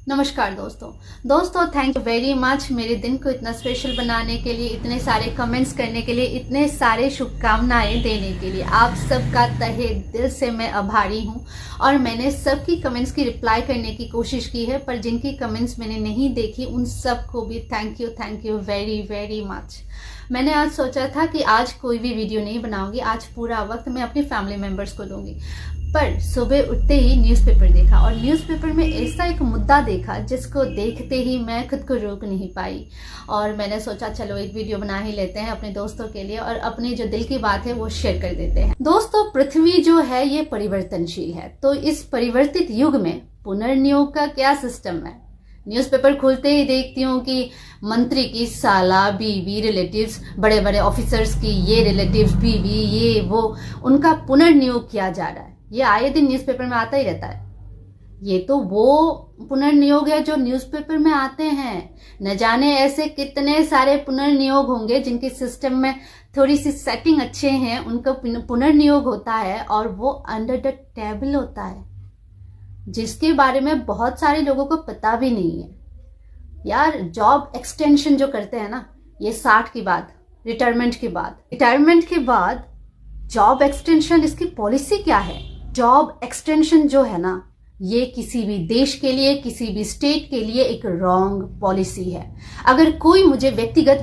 नमस्कार दोस्तों thank you very much मेरे दिन को इतना स्पेशल बनाने के लिए, इतने सारे कमेंट्स करने के लिए, इतने सारे शुभकामनाएं देने के लिए। आप सबका तहे दिल से मैं आभारी हूं और मैंने सबकी कमेंट्स की रिप्लाई करने की कोशिश की है, पर जिनकी कमेंट्स मैंने नहीं देखी उन सबको भी thank you very very much. मैंने आज सोचा था कि आज कोई भी वीडियो नहीं बनाऊंगी, आज पूरा वक्त मैं अपनी फैमिली मेंबर्स को दूंगी, पर सुबह उठते ही न्यूज़पेपर देखा और न्यूज़पेपर में ऐसा एक मुद्दा देखा जिसको देखते ही मैं खुद को रोक नहीं पाई और मैंने सोचा चलो एक वीडियो बना ही लेते हैं अपने दोस्तों के लिए और अपनी जो दिल की बात है वो शेयर कर देते हैं। दोस्तों, पृथ्वी जो है ये परिवर्तनशील है, तो इस परिवर्तित युग में पुनर्नियोग का क्या सिस्टम है। न्यूज़पेपर खोलते ही देखती हूँ कि मंत्री की साला, बीवी, रिलेटिव्स, बड़े बड़े ऑफिसर्स की ये रिलेटिव्स, बीवी, ये वो, उनका पुनर्नियोग किया जा रहा है। ये आए दिन न्यूज़पेपर में आता ही रहता है। ये तो वो पुनर्नियोग है जो न्यूज़पेपर में आते हैं। न जाने ऐसे कितने सारे पुनर्नियोग होंगे जिनके सिस्टम में थोड़ी सी सेटिंग अच्छे हैं, उनका पुनर्नियोग होता है और वो अंडर द टेबल होता है, जिसके बारे में बहुत सारे लोगों को पता भी नहीं है। यार, जॉब एक्सटेंशन जो करते हैं ना, ये 60 के बाद, रिटायरमेंट के बाद जॉब एक्सटेंशन, इसकी पॉलिसी क्या है? जॉब एक्सटेंशन जो है ना, ये किसी भी देश के लिए, किसी भी स्टेट के लिए एक रॉन्ग पॉलिसी है। अगर कोई मुझे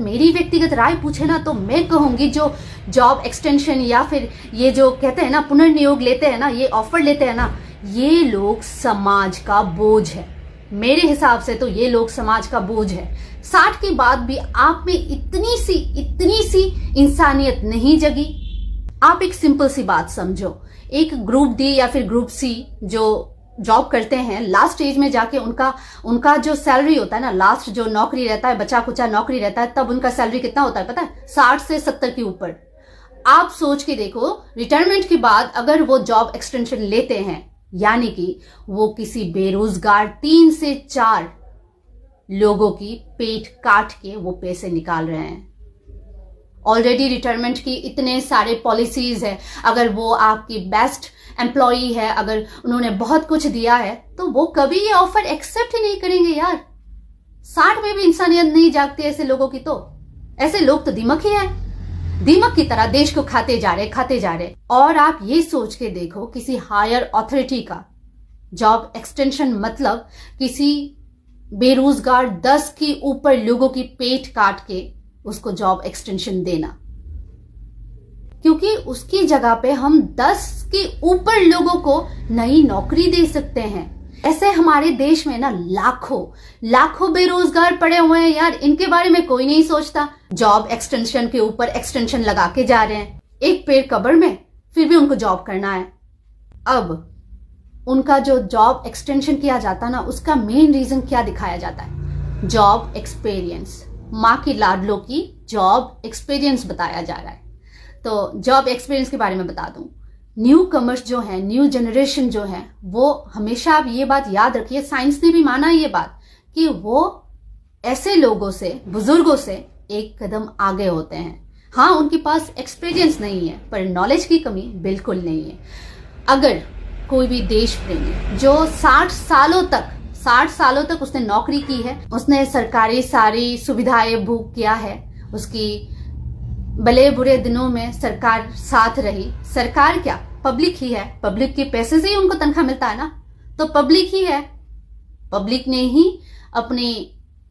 मेरी व्यक्तिगत राय पूछे ना, तो मैं कहूंगी जो जॉब एक्सटेंशन या फिर ये जो कहते हैं ना पुनर्नियोग लेते हैं ना, ये ऑफर लेते हैं ना, ये लोग समाज का बोझ है। मेरे हिसाब से तो ये लोग समाज का बोझ है। 60 के बाद भी आप में इतनी सी इंसानियत नहीं जगी। आप एक सिंपल सी बात समझो, एक ग्रुप डी या फिर ग्रुप सी जो जॉब करते हैं, लास्ट एज में जाके उनका जो सैलरी होता है ना, लास्ट जो नौकरी रहता है, बचा कुचा नौकरी रहता है, तब उनका सैलरी कितना होता है पता है? 60 से 70 के ऊपर। आप सोच के देखो, रिटायरमेंट के बाद अगर वो जॉब एक्सटेंशन लेते हैं, यानी कि वो किसी बेरोजगार 3 से 4 लोगों की पेट काट के वो पैसे निकाल रहे हैं। ऑलरेडी रिटायरमेंट की इतने सारे पॉलिसीज है, अगर वो आपकी बेस्ट एम्प्लॉई है, अगर उन्होंने बहुत कुछ दिया है, तो वो कभी ये ऑफर एक्सेप्ट ही नहीं करेंगे। यार, 60 में भी इंसानियत नहीं जागती ऐसे लोगों की, तो ऐसे लोग तो दीमक ही है, दीमक की तरह देश को खाते जा रहे। और आप ये सोच के देखो, किसी हायर अथॉरिटी का जॉब एक्सटेंशन मतलब किसी बेरोजगार 10 के ऊपर लोगों की पेट काट के उसको जॉब एक्सटेंशन देना, क्योंकि उसकी जगह पे हम 10 के ऊपर लोगों को नई नौकरी दे सकते हैं। ऐसे हमारे देश में ना लाखों बेरोजगार पड़े हुए हैं यार, इनके बारे में कोई नहीं सोचता। जॉब एक्सटेंशन के ऊपर एक्सटेंशन लगा के जा रहे हैं, एक पेड़ कब्र में, फिर भी उनको जॉब करना है। अब उनका जो जॉब एक्सटेंशन किया जाता ना, उसका मेन रीजन क्या दिखाया जाता है? Job experience. माँ की लाडलों की जॉब एक्सपीरियंस बताया जा रहा है। तो जॉब एक्सपीरियंस के बारे में बता दूं, न्यू कमर्स जो है, न्यू जनरेशन जो है, वो हमेशा आप ये बात याद रखिए, साइंस ने भी माना ये बात कि वो ऐसे लोगों से, बुजुर्गों से एक कदम आगे होते हैं। हाँ, उनके पास एक्सपीरियंस नहीं है, पर नॉलेज की कमी बिल्कुल नहीं है। अगर कोई भी देश प्रेमी जो 60 सालों तक उसने नौकरी की है, उसने सरकारी सारी सुविधाएं भोग किया है, उसकी भले बुरे दिनों में सरकार साथ रही। सरकार क्या, पब्लिक ही है, पब्लिक के पैसे से ही उनको तनख्वाह मिलता है ना, तो पब्लिक ही है, पब्लिक ने ही अपने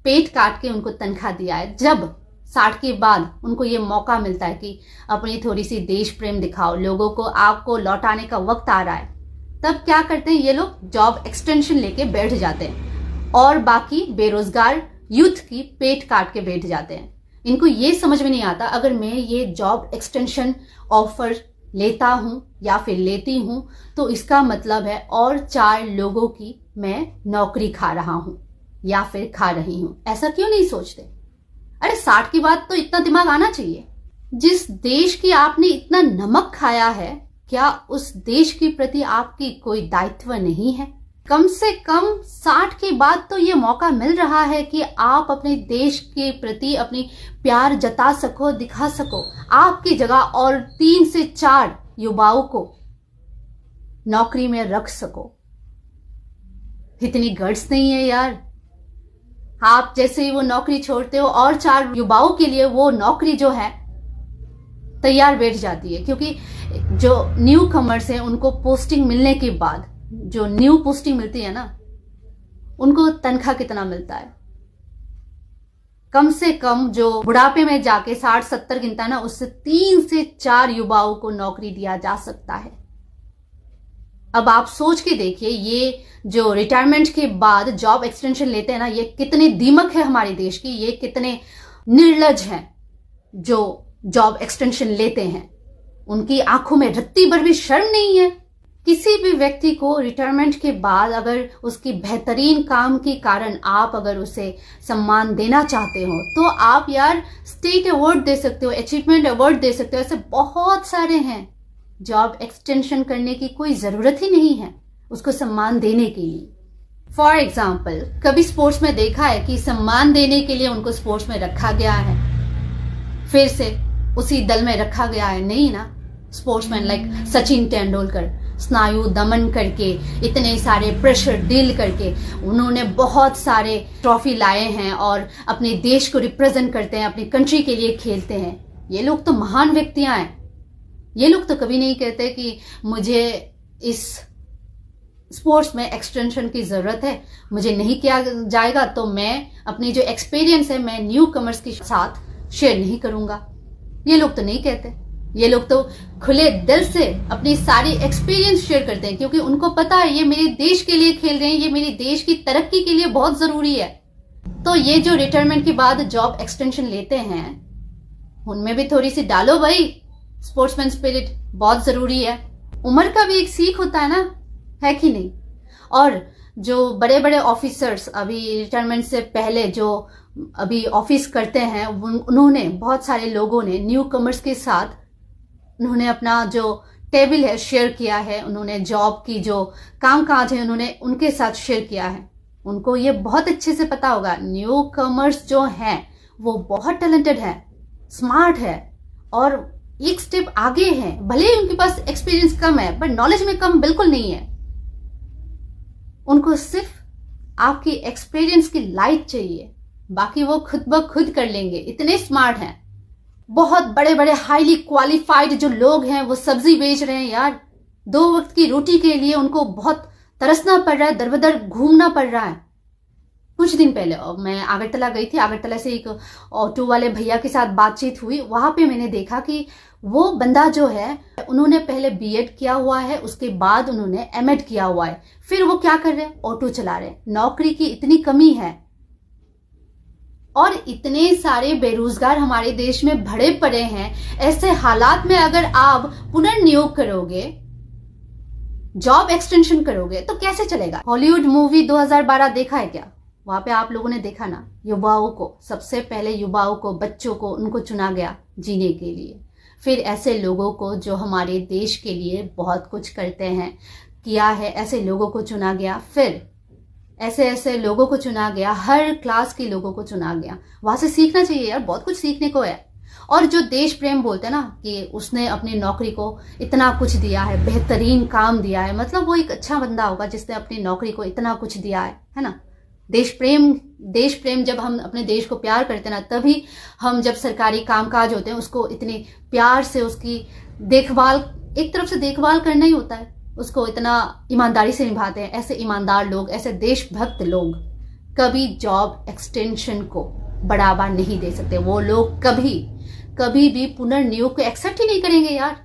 पेट काट के उनको तनख्वाह दिया है। जब 60 के बाद उनको ये मौका मिलता है कि अपनी थोड़ी सी देश प्रेम दिखाओ, लोगों को आपको लौटाने का वक्त आ रहा है, तब क्या करते हैं ये लोग? जॉब एक्सटेंशन लेके बैठ जाते हैं और बाकी बेरोजगार यूथ की पेट काट के बैठ जाते हैं। इनको ये समझ में नहीं आता, अगर मैं ये जॉब एक्सटेंशन ऑफर लेता हूं या फिर लेती हूं, तो इसका मतलब है और 4 लोगों की मैं नौकरी खा रहा हूं या फिर खा रही हूं। ऐसा क्यों नहीं सोचते? अरे 60 की बात तो इतना दिमाग आना चाहिए। जिस देश की आपने इतना नमक खाया है, क्या उस देश के प्रति आपकी कोई दायित्व नहीं है? कम से कम 60 के बाद तो ये मौका मिल रहा है कि आप अपने देश के प्रति अपनी प्यार जता सको, दिखा सको। आपकी जगह और 3 से 4 युवाओं को नौकरी में रख सको। इतनी गट्स नहीं है यार। आप जैसे ही वो नौकरी छोड़ते हो और 4 युवाओं के लिए वो नौकरी जो है तैयार बैठ जाती है, क्योंकि जो न्यू कमर्स हैं उनको पोस्टिंग मिलने के बाद, जो न्यू पोस्टिंग मिलती है ना, उनको तनख्वाह कितना मिलता है? कम से कम जो बुढ़ापे में जाके 60-70 गिनता है ना, उससे 3 से 4 युवाओं को नौकरी दिया जा सकता है। अब आप सोच के देखिए, ये जो रिटायरमेंट के बाद जॉब एक्सटेंशन लेते हैं ना, ये कितने दीमक है हमारे देश की, ये कितने निर्लज हैं जो जॉब एक्सटेंशन लेते हैं। उनकी आंखों में रत्ती भर भी शर्म नहीं है। किसी भी व्यक्ति को रिटायरमेंट के बाद अगर उसकी बेहतरीन काम के कारण आप अगर उसे सम्मान देना चाहते हो तो आप यार स्टेट अवार्ड दे सकते हो, अचीवमेंट अवार्ड दे सकते हो। ऐसे बहुत सारे हैं। जॉब एक्सटेंशन करने की कोई जरूरत ही नहीं है उसको सम्मान देने के लिए। फॉर एग्जाम्पल, कभी स्पोर्ट्स में देखा है कि सम्मान देने के लिए उनको स्पोर्ट्स में रखा गया है, फिर से उसी दल में रखा गया है? नहीं ना। स्पोर्ट्समैन लाइक सचिन तेंदुलकर स्नायु दमन करके, इतने सारे प्रेशर डील करके उन्होंने बहुत सारे ट्रॉफी लाए हैं और अपने देश को रिप्रेजेंट करते हैं, अपनी कंट्री के लिए खेलते हैं। ये लोग तो महान व्यक्तियां हैं। ये लोग तो कभी नहीं कहते कि मुझे इस स्पोर्ट्स में एक्सटेंशन की जरूरत है, मुझे नहीं किया जाएगा तो मैं अपनी जो एक्सपीरियंस है मैं न्यू कमर्स के साथ शेयर नहीं करूंगा। ये लोग तो नहीं कहते। ये लोग तो खुले दिल से अपनी सारी एक्सपीरियंस शेयर करते हैं, क्योंकि उनको पता है ये मेरे देश के लिए खेल रहे हैं, ये मेरे देश की तरक्की के लिए बहुत जरूरी है। तो ये जो रिटायरमेंट के बाद जॉब एक्सटेंशन लेते हैं उनमें भी थोड़ी सी डालो भाई, स्पोर्ट्समैन स्पिरिट बहुत जरूरी है। उम्र का भी एक सीख होता है ना, है कि नहीं? और जो बड़े बड़े ऑफिसर्स अभी रिटायरमेंट से पहले जो अभी ऑफिस करते हैं, उन्होंने बहुत सारे लोगों ने न्यू कमर्स के साथ उन्होंने अपना जो टेबल है शेयर किया है, उन्होंने जॉब की जो कामकाज है उन्होंने उनके साथ शेयर किया है। उनको ये बहुत अच्छे से पता होगा न्यू कमर्स जो हैं वो बहुत टैलेंटेड है, स्मार्ट है और एक स्टेप आगे है। भले ही उनके पास एक्सपीरियंस कम है पर नॉलेज में कम बिल्कुल नहीं है। उनको सिर्फ आपकी एक्सपीरियंस की लाइट चाहिए, बाकी वो खुद ब खुद कर लेंगे। इतने स्मार्ट हैं। बहुत बड़े बड़े हाईली क्वालिफाइड जो लोग हैं वो सब्जी बेच रहे हैं यार। 2 वक्त की रोटी के लिए उनको बहुत तरसना पड़ रहा है, दर बदर घूमना पड़ रहा है। कुछ दिन पहले मैं आगरतला गई थी। आगरतला से एक ऑटो वाले भैया के साथ बातचीत हुई। वहां पे मैंने देखा कि वो बंदा जो है उन्होंने पहले बीएड किया हुआ है, उसके बाद उन्होंने एमएड किया हुआ है, फिर वो क्या कर रहे हैं, ऑटो चला रहे हैं। नौकरी की इतनी कमी है और इतने सारे बेरोजगार हमारे देश में भरे पड़े हैं। ऐसे हालात में अगर आप पुनर्नियोग करोगे, जॉब एक्सटेंशन करोगे तो कैसे चलेगा? हॉलीवुड मूवी 2012 देखा है क्या? वहां पे आप लोगों ने देखा ना, युवाओं को, सबसे पहले युवाओं को, बच्चों को, उनको चुना गया जीने के लिए। फिर ऐसे लोगों को जो हमारे देश के लिए बहुत कुछ करते हैं, किया है, ऐसे लोगों को चुना गया। फिर ऐसे ऐसे लोगों को चुना गया, हर क्लास के लोगों को चुना गया। वहां से सीखना चाहिए यार, बहुत कुछ सीखने को है। और जो देश प्रेम बोलते हैं ना कि उसने अपनी नौकरी को इतना कुछ दिया है, बेहतरीन काम दिया है, मतलब वो एक अच्छा बंदा होगा जिसने अपनी नौकरी को इतना कुछ दिया है ना। देश प्रेम जब हम अपने देश को प्यार करते हैं ना, तभी हम जब सरकारी कामकाज होते हैं उसको इतने प्यार से उसकी देखभाल, एक तरफ से देखभाल करना ही होता है, उसको इतना ईमानदारी से निभाते हैं। ऐसे ईमानदार लोग, ऐसे देशभक्त लोग कभी जॉब एक्सटेंशन को बढ़ावा नहीं दे सकते। वो लोग कभी भी पुनर्नियोग को एक्सेप्ट ही नहीं करेंगे यार।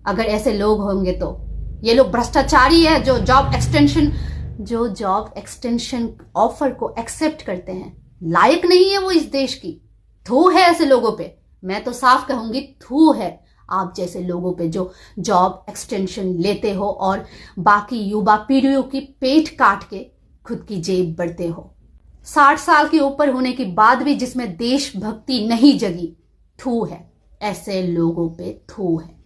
अगर ऐसे लोग होंगे तो ये लोग भ्रष्टाचारी है जो जॉब एक्सटेंशन ऑफर को एक्सेप्ट करते हैं। लायक नहीं है वो इस देश की। थू है ऐसे लोगों पे, मैं तो साफ कहूंगी थू है आप जैसे लोगों पे जो जॉब एक्सटेंशन लेते हो और बाकी युवा पीढ़ियों की पेट काट के खुद की जेब बढ़ते हो। 60 साल के ऊपर होने के बाद भी जिसमें देशभक्ति नहीं जगी, थू है, ऐसे लोगों पे थू है।